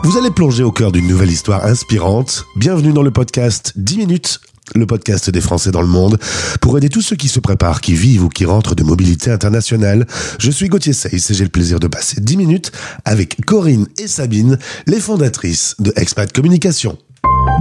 Vous allez plonger au cœur d'une nouvelle histoire inspirante. Bienvenue dans le podcast 10 minutes, le podcast des Français dans le monde, pour aider tous ceux qui se préparent, qui vivent ou qui rentrent de mobilité internationale. Je suis Gauthier Seyss et j'ai le plaisir de passer 10 minutes avec Corinne et Sabine, les fondatrices de Expat Communication.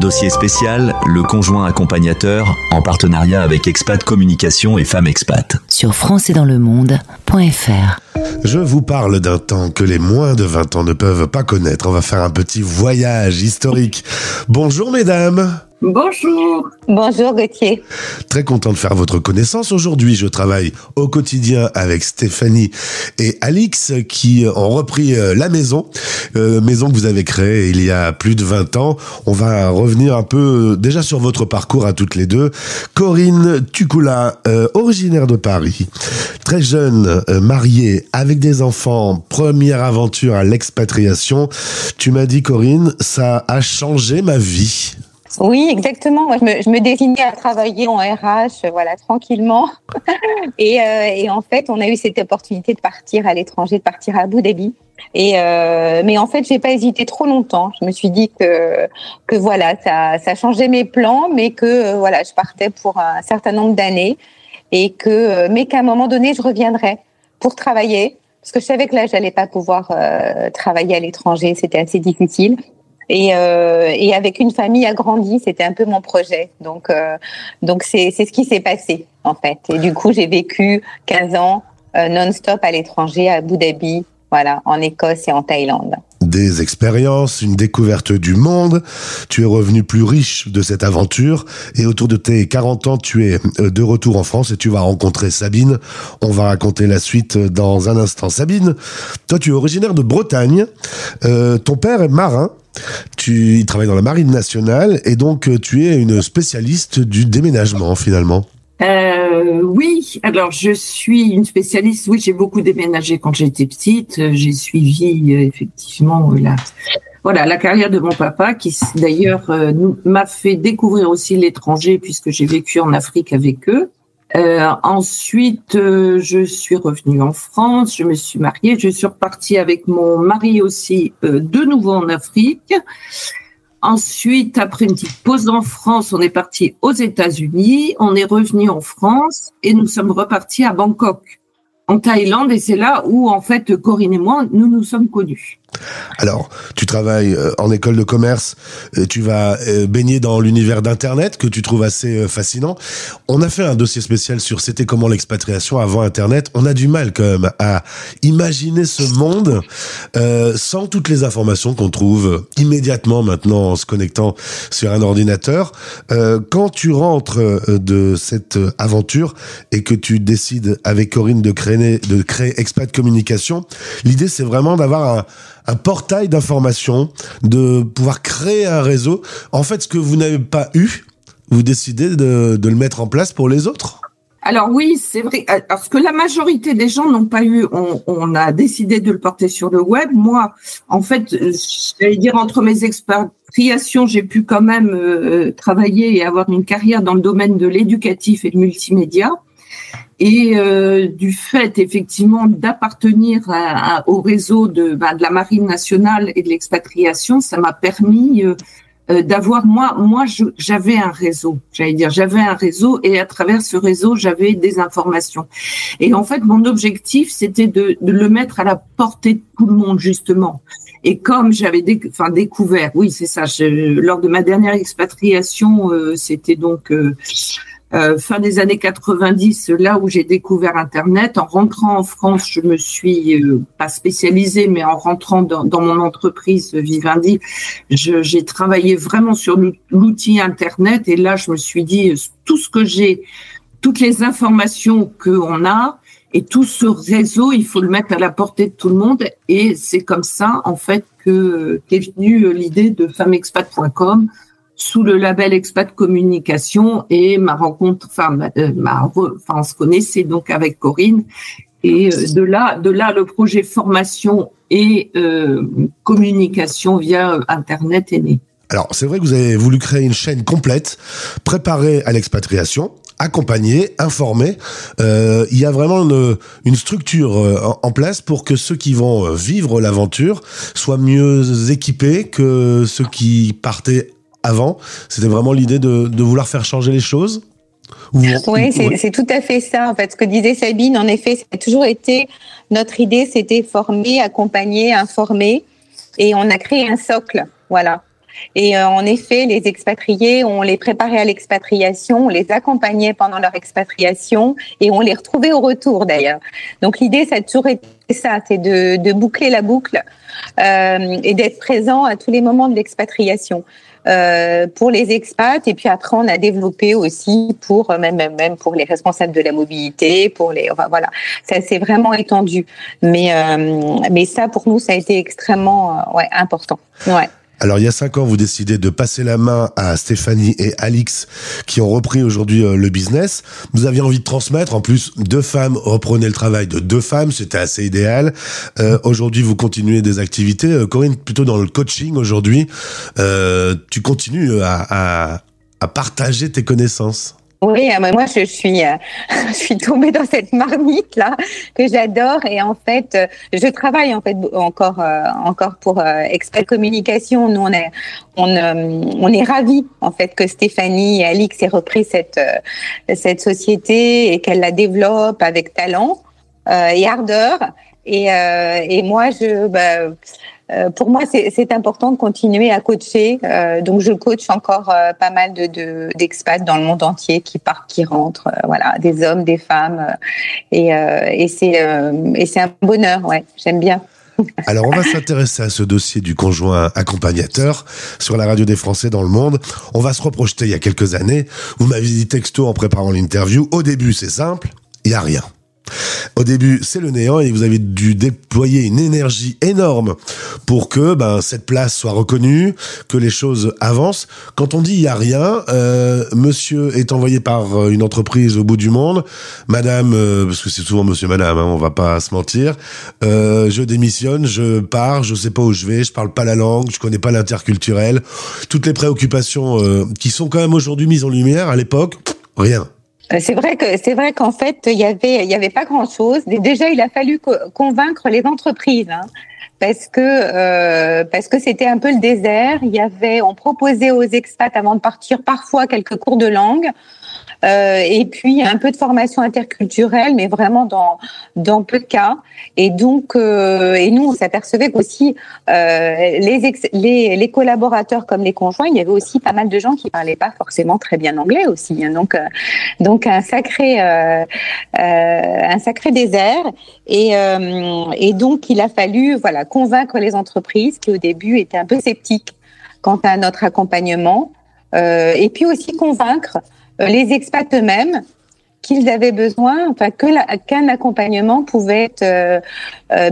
Dossier spécial, le conjoint accompagnateur, en partenariat avec Expat Communication et Femmes Expat. Sur françaisdanslemonde.fr. Je vous parle d'un temps que les moins de 20 ans ne peuvent pas connaître. On va faire un petit voyage historique. Bonjour mesdames. Bonjour. Bonjour Gauthier. Très content de faire votre connaissance. Aujourd'hui, je travaille au quotidien avec Stéphanie et Alix qui ont repris la maison que vous avez créée il y a plus de 20 ans. On va revenir un peu déjà sur votre parcours à toutes les deux. Corinne Tucula, originaire de Paris, très jeune, mariée, avec des enfants, première aventure à l'expatriation. Tu m'as dit, Corinne, ça a changé ma vie. Oui, exactement. Moi, je me destinais à travailler en RH, voilà, tranquillement. Et en fait, on a eu cette opportunité de partir à l'étranger, de partir à Abu Dhabi. Mais en fait, j'ai pas hésité trop longtemps. Je me suis dit que voilà, ça changeait mes plans, mais que voilà, je partais pour un certain nombre d'années mais qu'à un moment donné, je reviendrais pour travailler, parce que je savais que là, j'allais pas pouvoir travailler à l'étranger, c'était assez difficile. Et avec une famille agrandie, c'était un peu mon projet. Donc c'est ce qui s'est passé, en fait. Et du coup, j'ai vécu 15 ans non-stop à l'étranger, à Abu Dhabi, voilà, en Écosse et en Thaïlande. Des expériences, une découverte du monde. Tu es revenu plus riche de cette aventure. Et autour de tes 40 ans, tu es de retour en France et tu vas rencontrer Sabine. On va raconter la suite dans un instant. Sabine, toi, tu es originaire de Bretagne. Ton père est marin. Il travaille dans la marine nationale et donc tu es une spécialiste du déménagement finalement. Oui, alors je suis une spécialiste. Oui, j'ai beaucoup déménagé quand j'étais petite. J'ai suivi effectivement la carrière de mon papa qui d'ailleurs m'a fait découvrir aussi l'étranger puisque j'ai vécu en Afrique avec eux. Ensuite, je suis revenue en France, je me suis mariée, je suis repartie avec mon mari aussi de nouveau en Afrique. Ensuite, après une petite pause en France, on est parti aux États-Unis, on est revenu en France et nous sommes repartis à Bangkok, en Thaïlande, et c'est là où en fait Corinne et moi nous sommes connus. Alors, tu travailles en école de commerce, tu vas baigner dans l'univers d'Internet que tu trouves assez fascinant. On a fait un dossier spécial sur c'était comment l'expatriation avant Internet. On a du mal quand même à imaginer ce monde sans toutes les informations qu'on trouve immédiatement maintenant en se connectant sur un ordinateur. Quand tu rentres de cette aventure et que tu décides avec Corinne de créer Expat Communication, l'idée c'est vraiment d'avoir un portail d'information, de pouvoir créer un réseau. En fait, ce que vous n'avez pas eu, vous décidez de le mettre en place pour les autres. Alors oui, c'est vrai. Parce que la majorité des gens n'ont pas eu. On a décidé de le porter sur le web. Moi, en fait, j'allais dire entre mes expatriations, j'ai pu quand même travailler et avoir une carrière dans le domaine de l'éducatif et du multimédia. Et du fait effectivement d'appartenir au réseau de la Marine nationale et de l'expatriation, ça m'a permis d'avoir j'avais un réseau, j'avais un réseau et à travers ce réseau j'avais des informations. Et en fait mon objectif c'était de le mettre à la portée de tout le monde justement. Et comme j'avais découvert, oui c'est ça, lors de ma dernière expatriation, c'était donc fin des années 90, là où j'ai découvert Internet. En rentrant en France, je me suis pas spécialisée, mais en rentrant dans mon entreprise Vivendi, j'ai travaillé vraiment sur l'outil Internet. Et là, je me suis dit, tout ce que j'ai, toutes les informations qu'on a et tout ce réseau, il faut le mettre à la portée de tout le monde. Et c'est comme ça, en fait, qu'est venue l'idée de femmexpat.com, sous le label Expat Communication, et ma rencontre, on se connaissait donc avec Corinne, et de là le projet formation et communication via Internet est né. Alors, c'est vrai que vous avez voulu créer une chaîne complète, préparée à l'expatriation, accompagner, informer. Il y a vraiment une structure en place pour que ceux qui vont vivre l'aventure soient mieux équipés que ceux qui partaient avant. C'était vraiment l'idée de vouloir faire changer les choses. Oui, c'est tout à fait ça. En fait, ce que disait Sabine, en effet, ça a toujours été notre idée, c'était former, accompagner, informer, et on a créé un socle, voilà. Et en effet, les expatriés, on les préparait à l'expatriation, on les accompagnait pendant leur expatriation, et on les retrouvait au retour d'ailleurs. Donc l'idée, ça a toujours été ça, c'est de boucler la boucle et d'être présent à tous les moments de l'expatriation. Pour les expats, et puis après on a développé aussi pour même pour les responsables de la mobilité, voilà, ça s'est vraiment étendu. Mais ça pour nous ça a été extrêmement important. Ouais. Alors, il y a 5 ans, vous décidez de passer la main à Stéphanie et Alix, qui ont repris aujourd'hui le business. Vous aviez envie de transmettre. En plus, 2 femmes reprenaient le travail de 2 femmes. C'était assez idéal. Aujourd'hui, vous continuez des activités. Corinne, plutôt dans le coaching aujourd'hui. Tu continues à partager tes connaissances. Oui, moi je suis tombée dans cette marmite là que j'adore, et en fait je travaille en fait encore pour Expat Communication. Nous on est ravis en fait que Stéphanie et Alix aient repris cette société et qu'elle la développe avec talent et ardeur, et moi pour moi, c'est important de continuer à coacher. Donc, je coach encore pas mal d'expats dans le monde entier qui partent, qui rentrent. Voilà, des hommes, des femmes. Et c'est un bonheur. Ouais, j'aime bien. Alors, on va s'intéresser à ce dossier du conjoint accompagnateur sur la radio des Français dans le monde. On va se reprojeter il y a quelques années. Vous m'avez dit texto en préparant l'interview. Au début, c'est simple. Il y a rien. Au début, c'est le néant, et vous avez dû déployer une énergie énorme pour que cette place soit reconnue, que les choses avancent. Quand on dit il y a rien, monsieur est envoyé par une entreprise au bout du monde, madame, parce que c'est souvent monsieur, madame, on va pas se mentir, je démissionne, je pars, je sais pas où je vais, je parle pas la langue, je connais pas l'interculturel, toutes les préoccupations qui sont quand même aujourd'hui mises en lumière. À l'époque, rien. C'est vrai qu'en fait, il y avait pas grand-chose. Déjà, il a fallu convaincre les entreprises, parce que c'était un peu le désert. On proposait aux expats avant de partir parfois quelques cours de langue. Et puis un peu de formation interculturelle, mais vraiment dans peu de cas. Et donc, et nous, on s'apercevait qu'aussi les collaborateurs comme les conjoints, il y avait aussi pas mal de gens qui parlaient pas forcément très bien anglais aussi. Donc un sacré désert. Et donc il a fallu convaincre les entreprises qui au début étaient un peu sceptiques quant à notre accompagnement, et puis aussi convaincre les expats eux-mêmes qu'ils avaient besoin, qu'un accompagnement pouvait être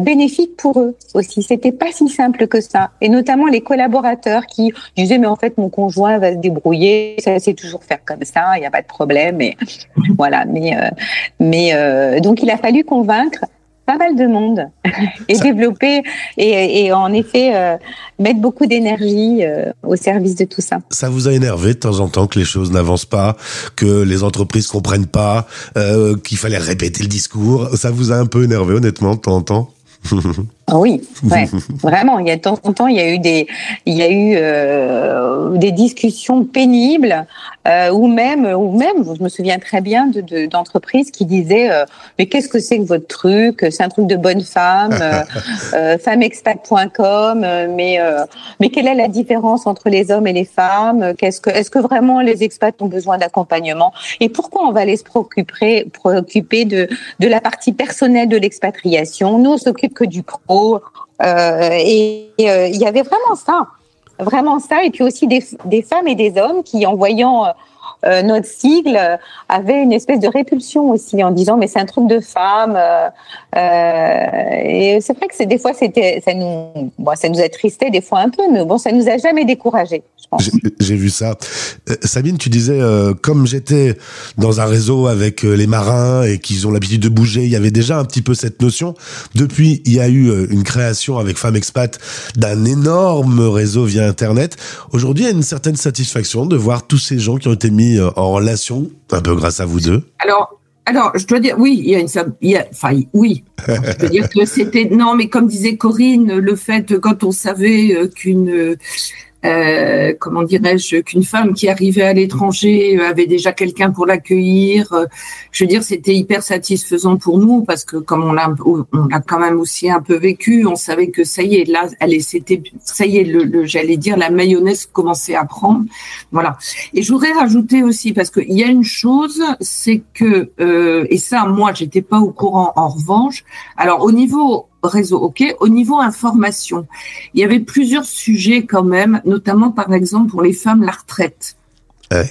bénéfique pour eux aussi. C'était pas si simple que ça. Et notamment les collaborateurs qui disaient mais en fait mon conjoint va se débrouiller, ça c'est toujours faire comme ça, il n'y a pas de problème. Et voilà. Mais donc il a fallu convaincre pas mal de monde et développer et en effet mettre beaucoup d'énergie au service de tout ça. Ça vous a énervé de temps en temps que les choses n'avancent pas, que les entreprises comprennent pas, qu'il fallait répéter le discours? Ça vous a un peu énervé honnêtement de temps en temps? Oui, ouais, vraiment. Il y a de temps en temps, il y a eu des discussions pénibles, ou même, je me souviens très bien d'entreprises qui disaient mais qu'est-ce que c'est que votre truc? C'est un truc de bonne femme, femmeexpat.com, mais quelle est la différence entre les hommes et les femmes? Est-ce que vraiment les expats ont besoin d'accompagnement? Et pourquoi on va aller se préoccuper de la partie personnelle de l'expatriation? Nous, on s'occupe que du pro. Il y avait vraiment ça, et puis aussi des femmes et des hommes qui, en voyant notre sigle, avaient une espèce de répulsion aussi, en disant mais c'est un truc de femme. Et c'est vrai que des fois ça nous attristait des fois un peu, mais bon, ça nous a jamais découragés. je pense. J'ai vu ça. Sabine, tu disais, comme j'étais dans un réseau avec les marins et qu'ils ont l'habitude de bouger, il y avait déjà un petit peu cette notion. Depuis, il y a eu une création avec Femmes Expat d'un énorme réseau via Internet. Aujourd'hui, il y a une certaine satisfaction de voir tous ces gens qui ont été mis en relation, un peu grâce à vous deux. Alors, je dois dire, oui, oui. Je veux dire que c'était, non, mais comme disait Corinne, le fait, quand on savait qu'une femme qui arrivait à l'étranger avait déjà quelqu'un pour l'accueillir. Je veux dire, c'était hyper satisfaisant pour nous parce que comme on a quand même aussi un peu vécu, on savait que ça y est, là, j'allais dire, la mayonnaise commençait à prendre. Voilà. Et je voudrais rajouter aussi, parce qu'il y a une chose, c'est que, et ça, moi, j'étais pas au courant en revanche. Alors, au niveau réseau, ok. Au niveau information, il y avait plusieurs sujets quand même, notamment par exemple pour les femmes la retraite. Ouais.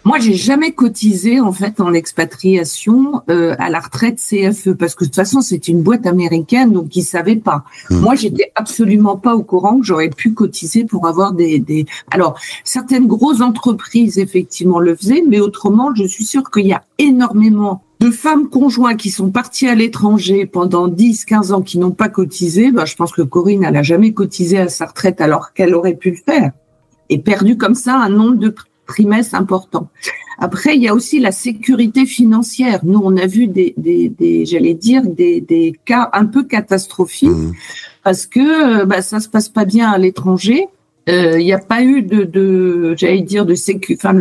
Moi, j'ai jamais cotisé en fait en expatriation à la retraite CFE parce que de toute façon c'est une boîte américaine donc ils savaient pas. Moi, j'étais absolument pas au courant que j'aurais pu cotiser pour avoir des. Alors certaines grosses entreprises effectivement le faisaient, mais autrement, je suis sûre qu'il y a énormément de femmes conjoints qui sont partis à l'étranger pendant 10, 15 ans qui n'ont pas cotisé. Je pense que Corinne, elle a jamais cotisé à sa retraite alors qu'elle aurait pu le faire et perdu comme ça un nombre de trimestres important. Après, il y a aussi la sécurité financière. Nous, on a vu des cas un peu catastrophiques parce que ça se passe pas bien à l'étranger. Il n'y a pas eu le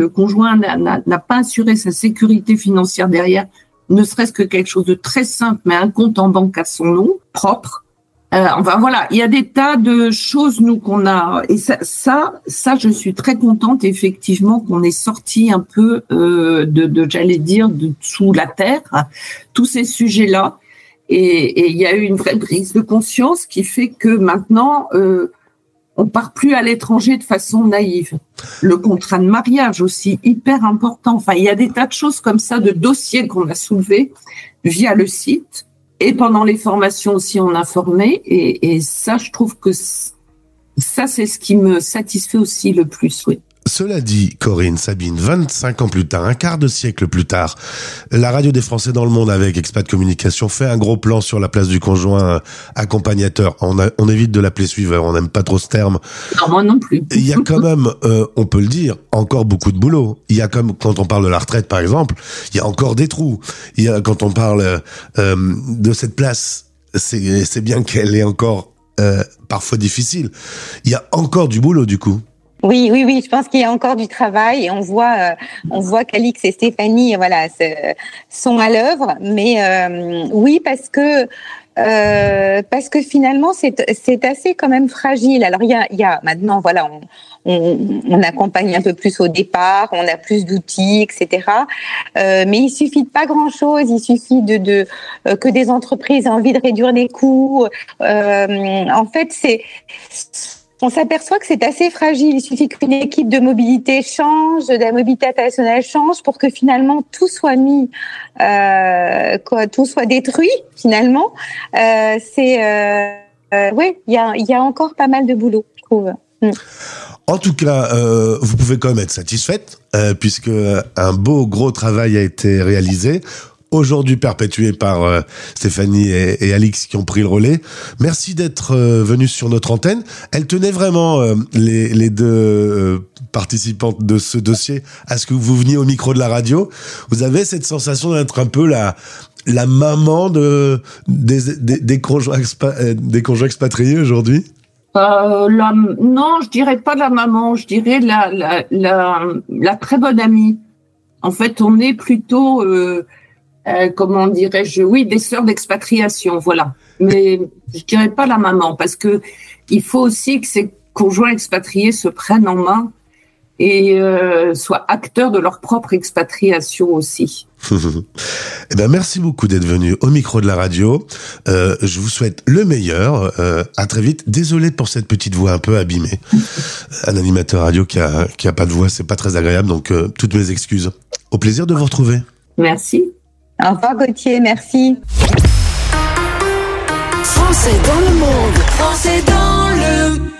conjoint n'a pas assuré sa sécurité financière derrière, ne serait-ce que quelque chose de très simple, mais un compte en banque à son nom, propre. Voilà, il y a des tas de choses, nous, qu'on a, et ça, je suis très contente, effectivement, qu'on ait sorti un peu, de sous la terre, tous ces sujets-là. Et il y a eu une vraie prise de conscience qui fait que maintenant, on part plus à l'étranger de façon naïve. Le contrat de mariage aussi, hyper important. Enfin, il y a des tas de choses comme ça, de dossiers qu'on a soulevés via le site. Et pendant les formations aussi, on informait. Et ça, je trouve que ça, c'est ce qui me satisfait aussi le plus, oui. Cela dit, Corinne, Sabine, 25 ans plus tard, un quart de siècle plus tard, la radio des Français dans le monde avec Expat Communication fait un gros plan sur la place du conjoint accompagnateur. On évite de l'appeler suiveur, on n'aime pas trop ce terme. Non, moi non plus. Il y a quand même, on peut le dire, encore beaucoup de boulot. Il y a comme, quand on parle de la retraite par exemple, il y a encore des trous. Il y a, quand on parle de cette place, c'est bien qu'elle est encore parfois difficile. Il y a encore du boulot du coup. Oui, je pense qu'il y a encore du travail et on voit qu'Alix et Stéphanie, sont à l'œuvre. Mais oui, parce que finalement c'est assez quand même fragile. Alors il y a maintenant, voilà, on accompagne un peu plus au départ, on a plus d'outils, etc. Mais il suffit de pas grand-chose. Il suffit que des entreprises aient envie de réduire les coûts. En fait, on s'aperçoit que c'est assez fragile. Il suffit qu'une équipe de mobilité change, de la mobilité internationale change pour que finalement tout soit mis, tout soit détruit finalement. Il y a encore pas mal de boulot, je trouve. En tout cas, vous pouvez quand même être satisfaite, puisque un beau gros travail a été réalisé. Aujourd'hui perpétué par Stéphanie et Alix qui ont pris le relais. Merci d'être venus sur notre antenne. Elles tenaient vraiment, les deux participantes de ce dossier, à ce que vous veniez au micro de la radio. Vous avez cette sensation d'être un peu la maman des conjoints expatriés aujourd'hui? Non, je dirais pas la maman, je dirais la très bonne amie. En fait, on est plutôt... comment dirais-je, oui, des sœurs d'expatriation, voilà. Mais je dirais pas la maman, parce que il faut aussi que ces conjoints expatriés se prennent en main et soient acteurs de leur propre expatriation aussi. Eh ben, merci beaucoup d'être venu au micro de la radio. Je vous souhaite le meilleur. À très vite. Désolé pour cette petite voix un peu abîmée. Un animateur radio qui a pas de voix, c'est pas très agréable, donc toutes mes excuses. Au plaisir de vous retrouver. Merci. Au revoir Gauthier, merci. Français dans le monde, Français dans le